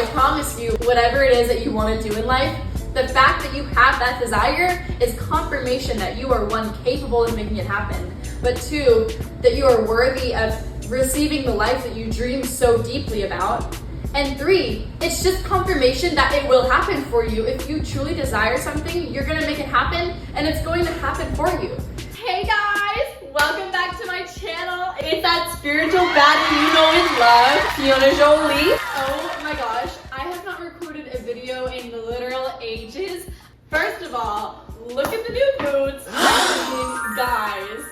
promise you, whatever it is that you want to do in life, the fact that you have that desire is confirmation that you are, one, capable of making it happen, but two, that you are worthy of receiving the life that you dream so deeply about. And three, it's just confirmation that it will happen for you. If you truly desire something, you're gonna make it happen, and it's going to happen for you. Hey guys, welcome back to my channel. It's that spiritual baddie you know and love, Fiona Jolie. Oh my gosh, I have not recorded a video in literal ages. First of all, look at the new boots. I mean, guys.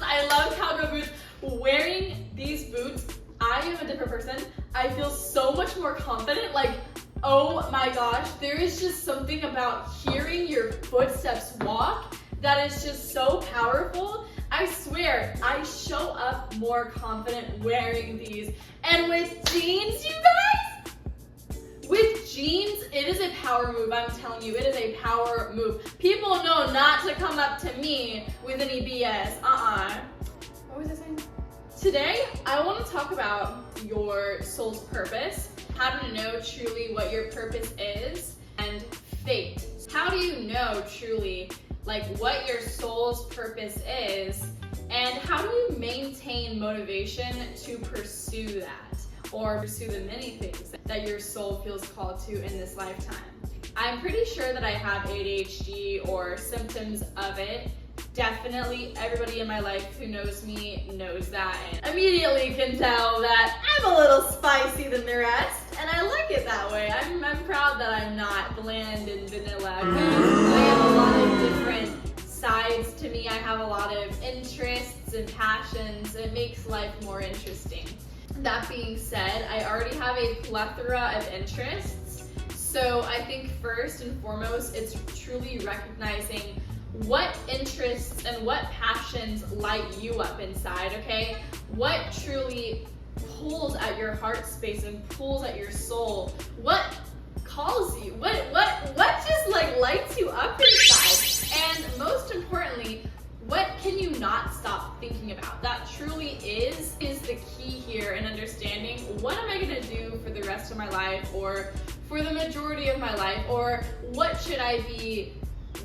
I love cowgirl boots. Wearing these boots, I am a different person. I feel so much more confident. Like, oh my gosh, there is just something about hearing your footsteps walk that is just so powerful. I swear, I show up more confident wearing these. And with jeans, you guys, with jeans, it is a power move. I'm telling you, it is a power move. People know not to come up to me with any BS. What was I saying? Today, I want to talk about your soul's purpose, how to know truly what your purpose is, and fate. How do you know truly like what your soul's purpose is, and how do you maintain motivation to pursue that, or pursue the many things that your soul feels called to in this lifetime? I'm pretty sure that I have ADHD or symptoms of it. Definitely everybody in my life who knows me knows that and immediately can tell that I'm a little spicy than the rest, and I like it that way. I'm proud that I'm not bland and vanilla. I have a lot of different sides to me. I have a lot of interests and passions. It makes life more interesting. That being said, I already have a plethora of interests. So I think first and foremost, it's truly recognizing what interests and what passions light you up inside, okay? What truly pulls at your heart space and pulls at your soul? What calls you? What just like lights you up inside? And most importantly, what can you not stop thinking about? That truly is the key here in understanding what am I gonna do for the rest of my life, or for the majority of my life, or what should I be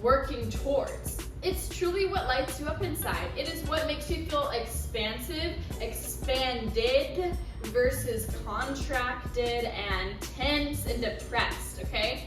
working towards? It's truly what lights you up inside. It is what makes you feel expansive, expanded versus contracted and tense and depressed, okay?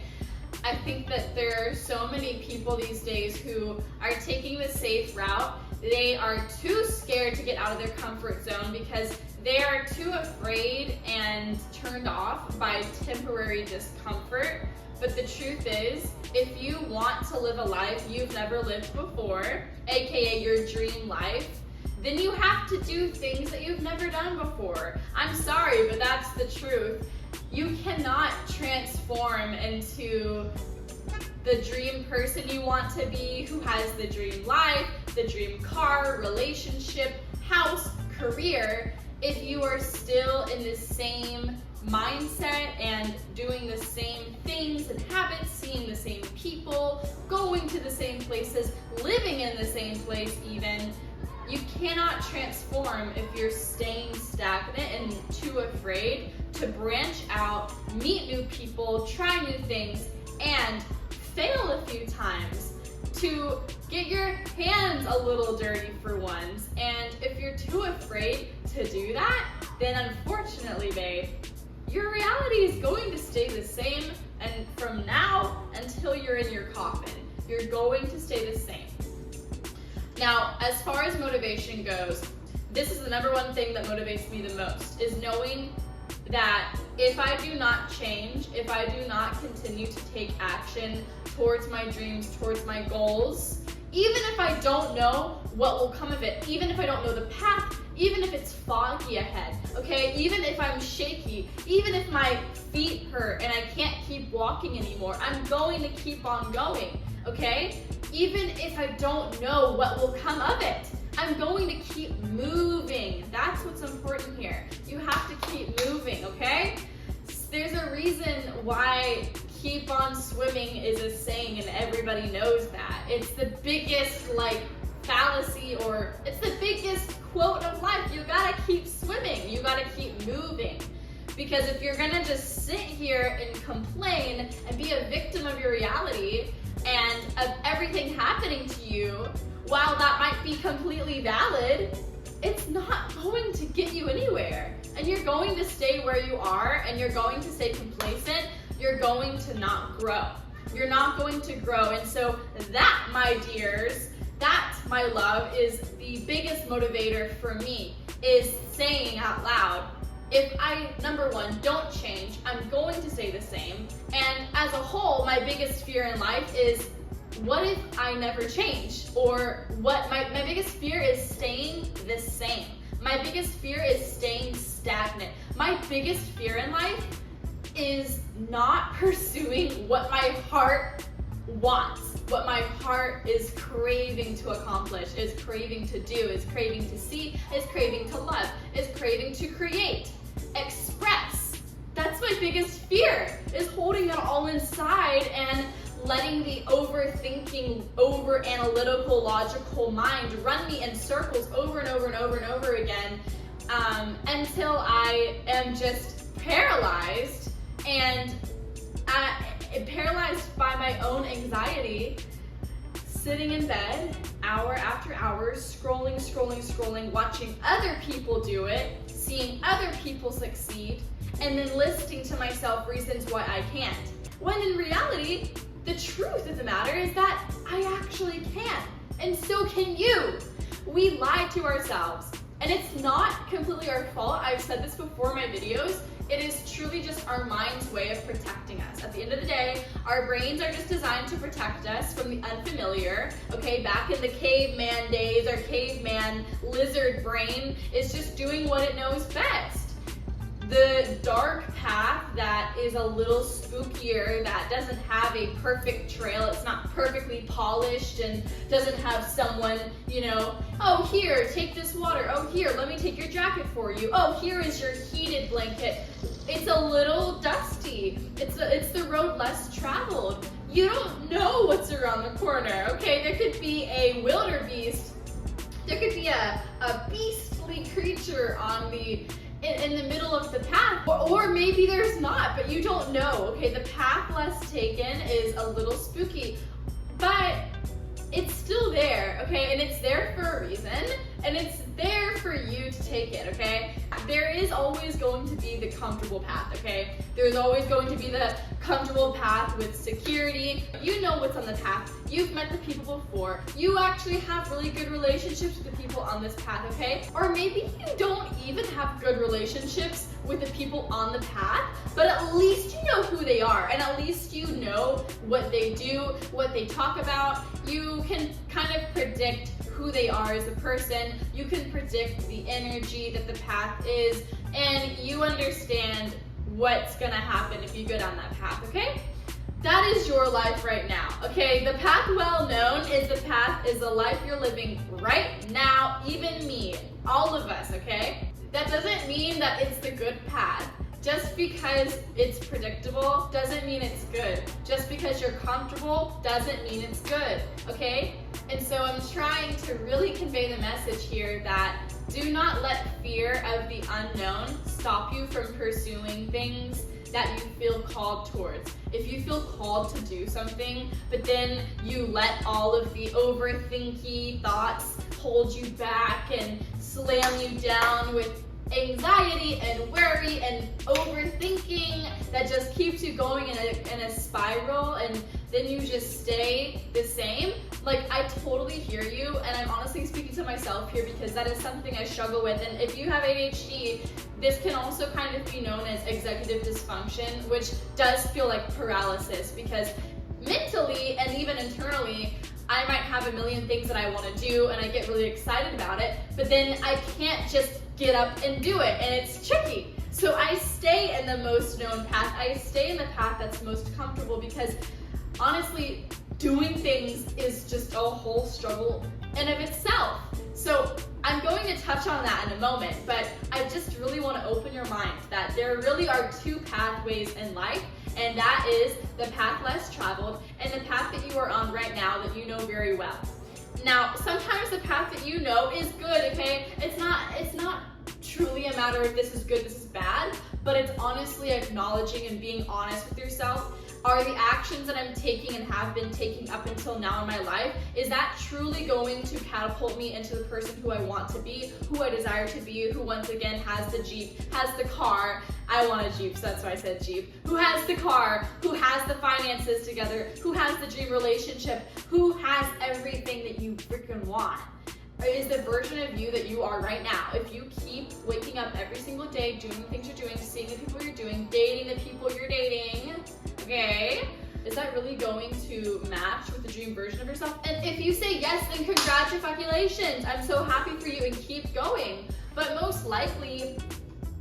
I think that there are so many people these days who are taking the safe route. They are too scared to get out of their comfort zone because they are too afraid and turned off by temporary discomfort. But the truth is, if you want to live a life you've never lived before, aka your dream life, then you have to do things that you've never done before. I'm sorry, but that's the truth. You cannot transform into the dream person you want to be, who has the dream life, the dream car, relationship, house, career, if you are still in the same mindset and doing the same things and habits, seeing the same people, going to the same places, living in the same place even. You cannot transform if you're staying stagnant and too afraid to branch out, meet new people, try new things, and fail a few times, to get your hands a little dirty for once. And if you're too afraid to do that, then unfortunately, babe, your reality is going to stay the same, and from now until you're in your coffin, you're going to stay the same. Now, as far as motivation goes, this is the number one thing that motivates me the most, is knowing that if I do not change, if I do not continue to take action towards my dreams, towards my goals, even if I don't know what will come of it, even if I don't know the path, even if it's foggy ahead, okay? Even if I'm shaky, even if my feet hurt and I can't keep walking anymore, I'm going to keep on going, okay? Even if I don't know what will come of it, I'm going to keep moving. That's what's important here. You have to keep moving, okay? There's a reason why keep on swimming is a saying and everybody knows that. It's the biggest fallacy, or it's the biggest quote of life. You gotta keep swimming. swimming. You gotta keep moving. Because if you're gonna just sit here and complain and be a victim of your reality and of everything happening to you, while that might be completely valid, it's not going to get you anywhere. And you're going to stay where you are, and you're going to stay complacent. You're going to not grow. You're not going to grow. And so that, my dears, that, my love, is the biggest motivator for me, is saying out loud, if I, number one, don't change, I'm going to stay the same. And as a whole, my biggest fear in life is, what if I never change? Or what my biggest fear is staying the same. My biggest fear is staying stagnant. My biggest fear in life is not pursuing what my heart wants, what my heart is craving to accomplish, is craving to do, is craving to see, is craving to love, is craving to create, express. That's my biggest fear, is holding it all inside and letting the overthinking, over-analytical, logical mind run me in circles over and over and over and over again until I am just paralyzed and paralyzed by my own anxiety, sitting in bed hour after hour, scrolling, watching other people do it, seeing other people succeed, and then listing to myself reasons why I can't. When in reality, the truth of the matter is that I actually can, and so can you. We lie to ourselves, and it's not completely our fault. I've said this before in my videos. It is truly just our mind's way of protecting us. At the end of the day, our brains are just designed to protect us from the unfamiliar. Okay, back in the caveman days, our caveman lizard brain is just doing what it knows best. The dark path that is a little spookier, that doesn't have a perfect trail, it's not perfectly polished and doesn't have someone, oh, here, take this water. Oh, here, let me take your jacket for you. Oh, here is your heated blanket. It's a little dusty. It's the road less traveled. You don't know what's around the corner, okay? There could be a wildebeest. There could be a beastly creature in the middle of the path, or maybe there's not, but you don't know. Okay, the path less taken is a little spooky, but it's still there, okay? And it's there for a reason, and it's there for you to take it, okay? There is always going to be the comfortable path, okay? There's always going to be the comfortable path with security. You know what's on the path. You've met the people before. You actually have really good relationships with the people on this path, okay? Or maybe you don't even have good relationships with the people on the path, but at least you know who they are, and at least you know what they do, what they talk about. You can kind of predict who they are as a person. You can predict the energy that the path is, and you understand what's gonna happen if you go down that path, okay? That is your life right now, okay? The path well known is the life you're living right now, even me, all of us, okay? That doesn't mean that it's the good path. Just because it's predictable doesn't mean it's good. Just because you're comfortable doesn't mean it's good, okay? And so I'm trying to really convey the message here that do not let fear of the unknown stop you from pursuing things that you feel called towards. If you feel called to do something, but then you let all of the overthinky thoughts hold you back and slam you down with anxiety and worry and overthinking that just keeps you going in a spiral, and then you just stay the same. Like, I totally hear you, and I'm honestly speaking to myself here because that is something I struggle with. And if you have ADHD, this can also kind of be known as executive dysfunction, which does feel like paralysis, because mentally and even internally, I might have a million things that I want to do and I get really excited about it, but then I can't just get up and do it, and it's tricky. So I stay in the most known path. I stay in the path that's most comfortable, because honestly, doing things is just a whole struggle in of itself. So I'm going to touch on that in a moment, but I just really want to open your mind that there really are two pathways in life, and that is the path less traveled and the path that you are on right now that you know very well. Now, sometimes the path that you know is good, okay? It's not truly a matter of this is good, this is bad, but it's honestly acknowledging and being honest with yourself. Are the actions that I'm taking and have been taking up until now in my life, is that truly going to catapult me into the person who I want to be, who I desire to be, who once again has the Jeep, has the car, I want a Jeep, so that's why I said Jeep, who has the car, who has the finances together, who has the dream relationship, who has everything that you freaking want. Is the version of you that you are right now. If you keep waking up every single day, doing the things you're doing, seeing the people you're doing, dating the people you're dating, okay, is that really going to match with the dream version of yourself? And if you say yes, then congratulations. I'm so happy for you and keep going. But most likely,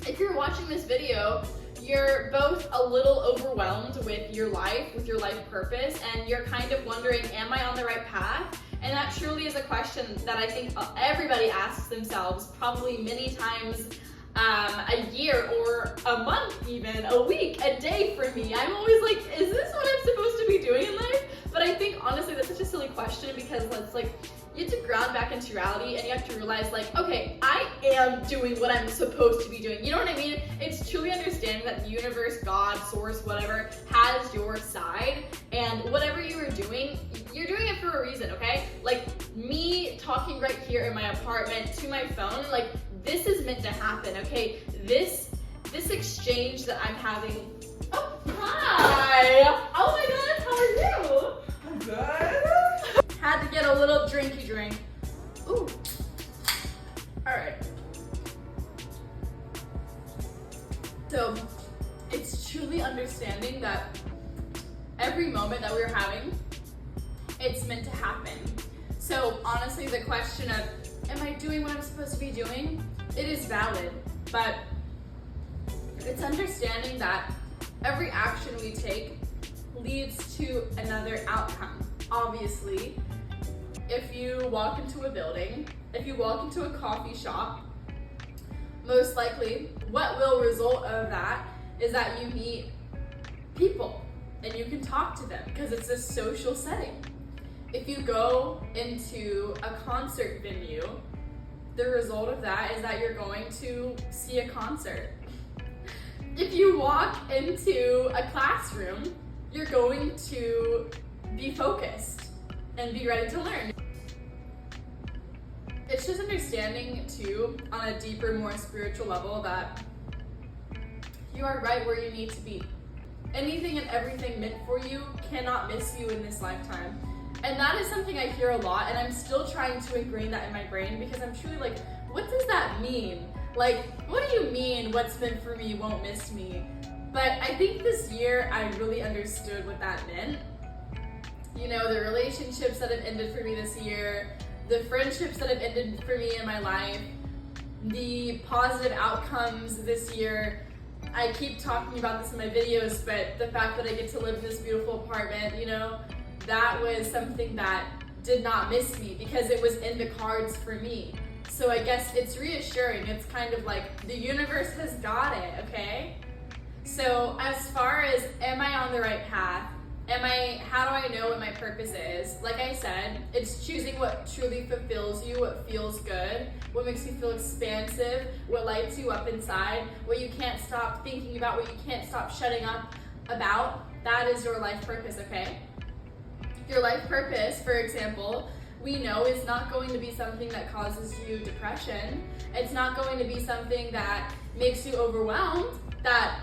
if you're watching this video, you're both a little overwhelmed with your life purpose, and you're kind of wondering, am I on the right path? And that truly is a question that I think everybody asks themselves probably many times a year or a month, even a week, a day for me. I'm always like, is this what I'm supposed to be doing in life? But I think honestly that's such a silly question, because it's like, you have to ground back into reality, and you have to realize like, okay, I am doing what I'm supposed to be doing. You know what I mean? It's truly understanding that the universe, God, source, whatever, has your side, and whatever you are doing, you're doing it for a reason, okay? Like me talking right here in my apartment to my phone, like this is meant to happen, okay? This exchange that I'm having. Oh, hi! Oh my God, how are you? I'm good. Had to get a little drinky drink. Ooh. All right. So it's truly understanding that every moment that we're having, it's meant to happen. So honestly, the question of, am I doing what I'm supposed to be doing? It is valid, but it's understanding that every action we take leads to another outcome. Obviously, if you walk into a building, if you walk into a coffee shop, most likely what will result of that is that you meet people and you can talk to them because it's a social setting. If you go into a concert venue, the result of that is that you're going to see a concert. If you walk into a classroom, you're going to be focused and be ready to learn. It's just understanding too, on a deeper, more spiritual level, that you are right where you need to be. Anything and everything meant for you cannot miss you in this lifetime. And that is something I hear a lot, and I'm still trying to ingrain that in my brain, because I'm truly like, what does that mean? Like, what do you mean what's meant for me won't miss me? But I think this year I really understood what that meant. You know, the relationships that have ended for me this year, the friendships that have ended for me in my life, the positive outcomes this year. I keep talking about this in my videos, but the fact that I get to live in this beautiful apartment, you know, that was something that did not miss me because it was in the cards for me. So I guess it's reassuring. It's kind of like the universe has got it, okay? So as far as, am I on the right path? How do I know what my purpose is? Like I said, it's choosing what truly fulfills you, what feels good, what makes you feel expansive, what lights you up inside, what you can't stop thinking about, what you can't stop shutting up about. That is your life purpose, okay? Your life purpose, for example, we know is not going to be something that causes you depression. It's not going to be something that makes you overwhelmed, that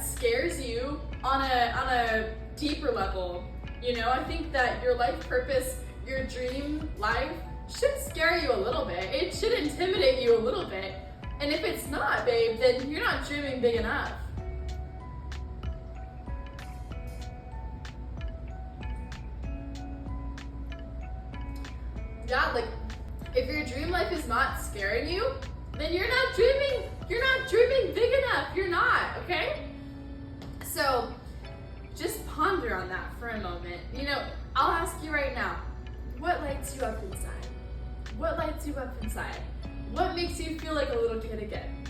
scares you on a deeper level. You know, I think that your life purpose, your dream life, should scare you a little bit. It should intimidate you a little bit. And if it's not, babe, then you're not dreaming big enough. Yeah, like, if your dream life is not scaring you, then you're not dreaming big enough. You're not, okay? So just ponder on that for a moment. You know, I'll ask you right now, what lights you up inside? What lights you up inside? What makes you feel like a little kid again?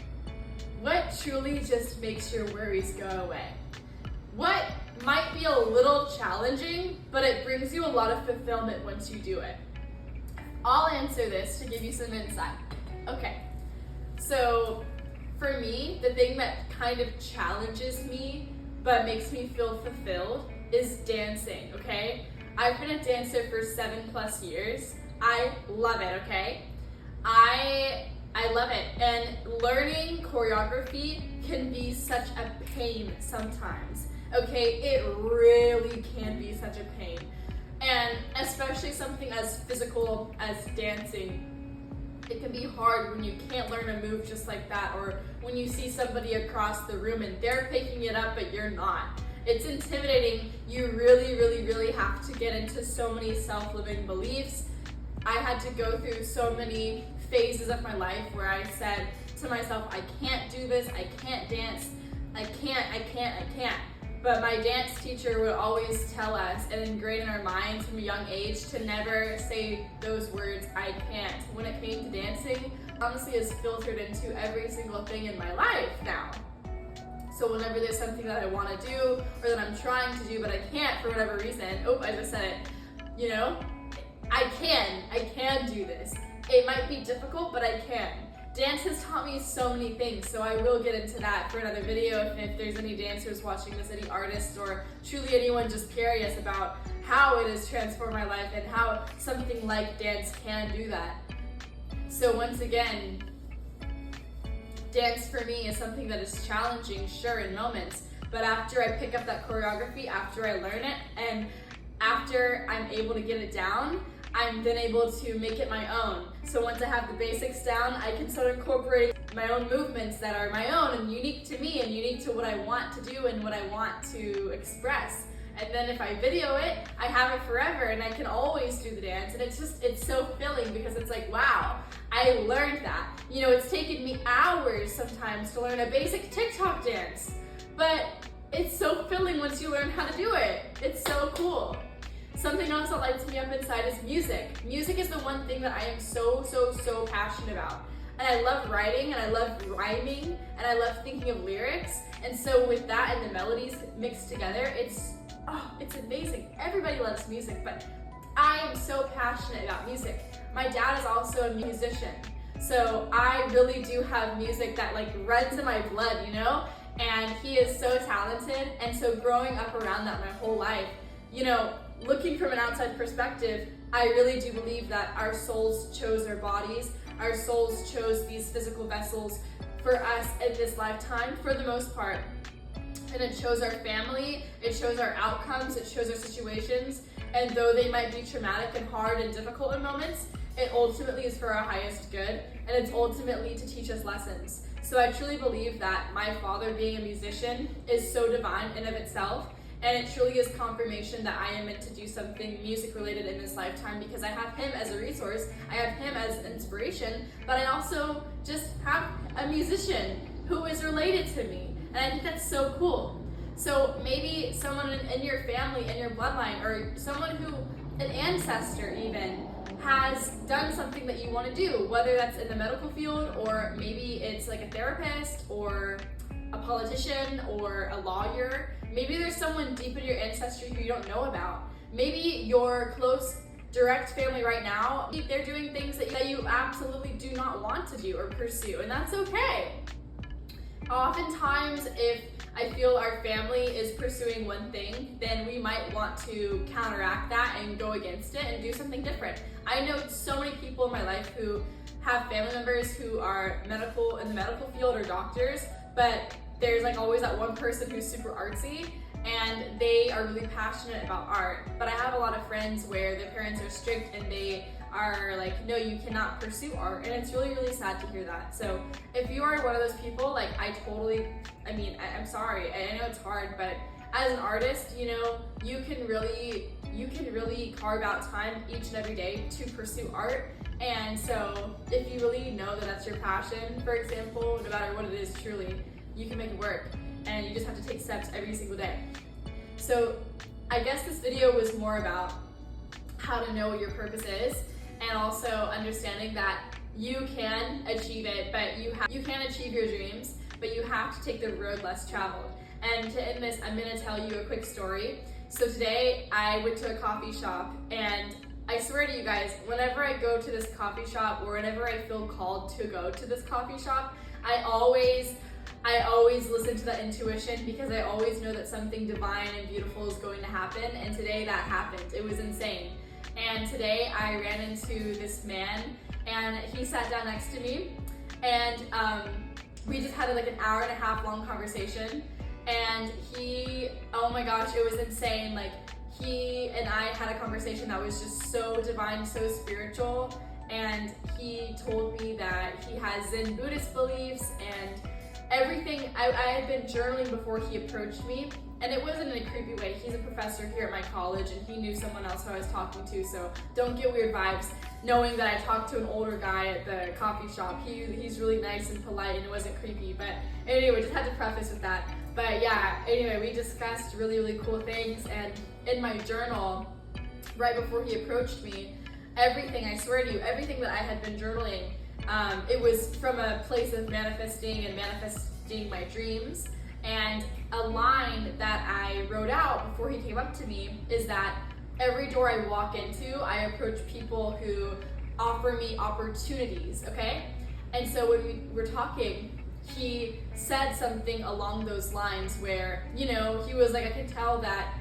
What truly just makes your worries go away? What might be a little challenging, but it brings you a lot of fulfillment once you do it? I'll answer this to give you some insight. Okay, So for me, the thing that kind of challenges me but makes me feel fulfilled is dancing, okay? I've been a dancer for 7+ years. I love it, okay? I love it. And learning choreography can be such a pain sometimes, okay? It really can be such a pain. And especially something as physical as dancing, it can be hard when you can't learn a move just like that, or when you see somebody across the room and they're picking it up but you're not. It's intimidating. You really have to get into so many self-limiting beliefs. I had to go through so many phases of my life where I said to myself, I can't do this, I can't dance, I can't. But my dance teacher would always tell us and ingrain in our minds from a young age to never say those words, I can't. When it came to dancing, honestly has filtered into every single thing in my life now. So whenever there's something that I want to do or that I'm trying to do but I can't for whatever reason, I just said it, you know, I can do this. It might be difficult, but I can. Dance has taught me so many things, so I will get into that for another video if there's any dancers watching this, any artists, or truly anyone just curious about how it has transformed my life and how something like dance can do that. So once again, dance for me is something that is challenging, sure, in moments, but after I pick up that choreography, after I learn it, and after I'm able to get it down, I'm then able to make it my own. So once I have the basics down, I can start incorporating my own movements that are my own and unique to me and unique to what I want to do and what I want to express. And then if I video it, I have it forever and I can always do the dance. And it's so filling because it's like, wow, I learned that. You know, it's taken me hours sometimes to learn a basic TikTok dance, but it's so filling once you learn how to do it. It's so cool. Something else that lights me up inside is music. Music is the one thing that I am so passionate about. And I love writing, and I love rhyming, and I love thinking of lyrics. And so with that and the melodies mixed together, it's amazing. Everybody loves music, but I am so passionate about music. My dad is also a musician. So I really do have music that like runs in my blood, you know? And he is so talented. And so growing up around that my whole life, you know, looking from an outside perspective, I really do believe that our souls chose our bodies, our souls chose these physical vessels for us in this lifetime for the most part. And it shows our family, it shows our outcomes, it shows our situations, and though they might be traumatic and hard and difficult in moments, it ultimately is for our highest good, and it's ultimately to teach us lessons. So I truly believe that my father being a musician is so divine in of itself, and it truly is confirmation that I am meant to do something music related in this lifetime because I have him as a resource, I have him as inspiration, but I also just have a musician who is related to me. And I think that's so cool. So maybe someone in your family, in your bloodline, or someone who, an ancestor even, has done something that you want to do, whether that's in the medical field, or maybe it's like a therapist, or a politician, or a lawyer. Maybe there's someone deep in your ancestry who you don't know about. Maybe your close, direct family right now, they're doing things that you absolutely do not want to do or pursue, and that's okay. Oftentimes, if I feel our family is pursuing one thing, then we might want to counteract that and go against it and do something different. I know so many people in my life who have family members who are in the medical field or doctors, but there's like always that one person who's super artsy and they are really passionate about art. But I have a lot of friends where their parents are strict and they are like, no, you cannot pursue art, and it's really sad to hear that. So if you are one of those people, like I'm sorry, I know it's hard, but as an artist, you know, you can really carve out time each and every day to pursue art. And so if you really know that that's your passion, for example, no matter what it is, truly, you can make it work, and you just have to take steps every single day. So I guess this video was more about how to know what your purpose is, and also understanding that you can achieve it, but you can achieve your dreams, but you have to take the road less traveled. And to end this, I'm gonna tell you a quick story. So today I went to a coffee shop and I I swear to you guys, whenever I go to this coffee shop or whenever I feel called to go to this coffee shop, I always listen to that intuition because I always know that something divine and beautiful is going to happen. And today that happened. It was insane. And today I ran into this man and he sat down next to me and we just had like an hour and a half long conversation. And he, oh my gosh, it was insane. Like he and I had a conversation that was just so divine, so spiritual. And he told me that he has Zen Buddhist beliefs and everything. I had been journaling before he approached me, and it wasn't in a creepy way. He's a professor here at my college and he knew someone else who I was talking to, so don't get weird vibes knowing that I talked to an older guy at the coffee shop. He's really nice and polite and it wasn't creepy, but anyway, just had to preface with that. But yeah, anyway, we discussed really, really cool things, and in my journal, right before he approached me, everything, I swear to you, everything that I had been journaling, it was from a place of manifesting my dreams. And a line that I wrote out before he came up to me is that every door I walk into, I approach people who offer me opportunities, okay? And so when we were talking, he said something along those lines where, you know, he was like, I can tell that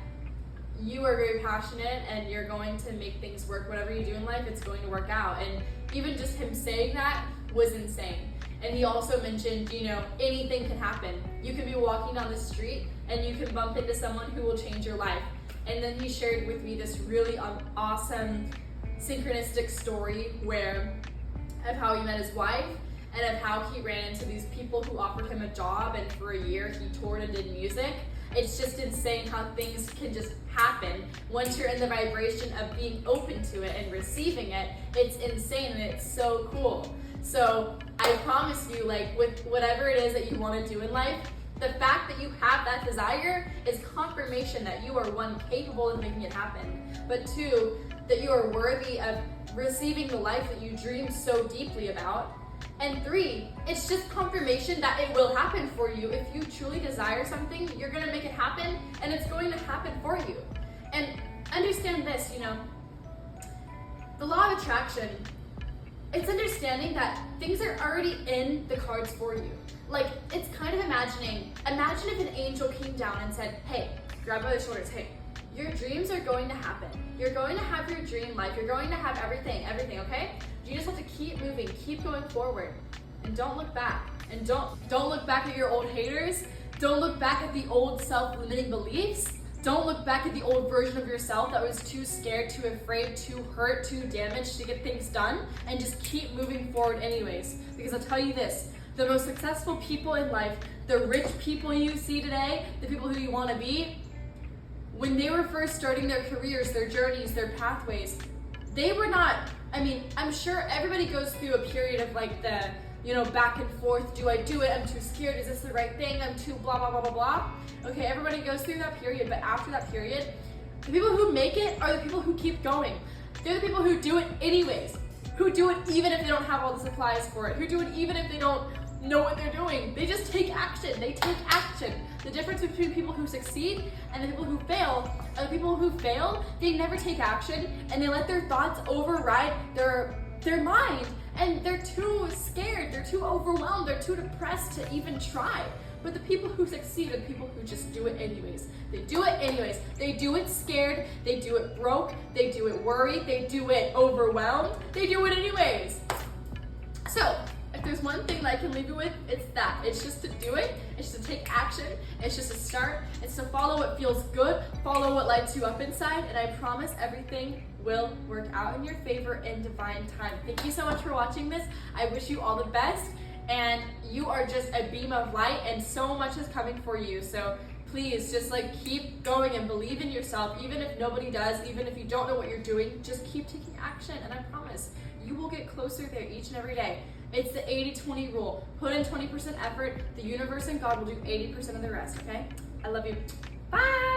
you are very passionate and you're going to make things work. Whatever you do in life, it's going to work out. And even just him saying that was insane. And he also mentioned, you know, anything can happen. You could be walking down the street and you can bump into someone who will change your life. And then he shared with me this really awesome synchronistic story of how he met his wife and of how he ran into these people who offered him a job, and for a year he toured and did music. It's just insane how things can just happen once you're in the vibration of being open to it and receiving it. It's insane and it's so cool. So I promise you, like with whatever it is that you want to do in life, the fact that you have that desire is confirmation that you are, one, capable of making it happen, but two, that you are worthy of receiving the life that you dream so deeply about. And three, it's just confirmation that it will happen for you. If you truly desire something, you're gonna make it happen, and it's going to happen for you. And understand this, you know, the law of attraction, it's understanding that things are already in the cards for you. Like, it's kind of imagine if an angel came down and said, hey, grab by the shoulders, hey, your dreams are going to happen. You're going to have your dream life. You're going to have everything, okay? You just have to keep moving, keep going forward, and don't look back. And don't look back at your old haters. Don't look back at the old self-limiting beliefs. Don't look back at the old version of yourself that was too scared, too afraid, too hurt, too damaged to get things done, and just keep moving forward anyways. Because I'll tell you this, the most successful people in life, the rich people you see today, the people who you want to be, when they were first starting their careers, their journeys, their pathways, they were not, I mean, I'm sure everybody goes through a period of like the, you know, back and forth. Do I do it? I'm too scared. Is this the right thing? I'm too blah, blah, blah, blah, blah. Okay, everybody goes through that period, but after that period, the people who make it are the people who keep going. They're the people who do it anyways, who do it even if they don't have all the supplies for it, who do it even if they don't know what they're doing. They just take action. They take action. The difference between people who succeed and the people who fail are the people who fail, they never take action and they let their thoughts override their mind, and they're too scared, they're too overwhelmed, they're too depressed to even try. But the people who succeed are the people who just do it anyways. They do it anyways. They do it scared, they do it broke, they do it worried, they do it overwhelmed, they do it anyways. So, if there's one thing that I can leave you with, it's that. It's just to do it, it's just to take action, it's just to start, it's to follow what feels good, follow what lights you up inside, and I promise everything will work out in your favor in divine time. Thank you so much for watching this. I wish you all the best, and you are just a beam of light, and so much is coming for you. So please just like keep going and believe in yourself, even if nobody does, even if you don't know what you're doing, just keep taking action, and I promise you will get closer there each and every day. It's the 80-20 rule. Put in 20% effort, the universe and God will do 80% of the rest, okay? I love you. Bye!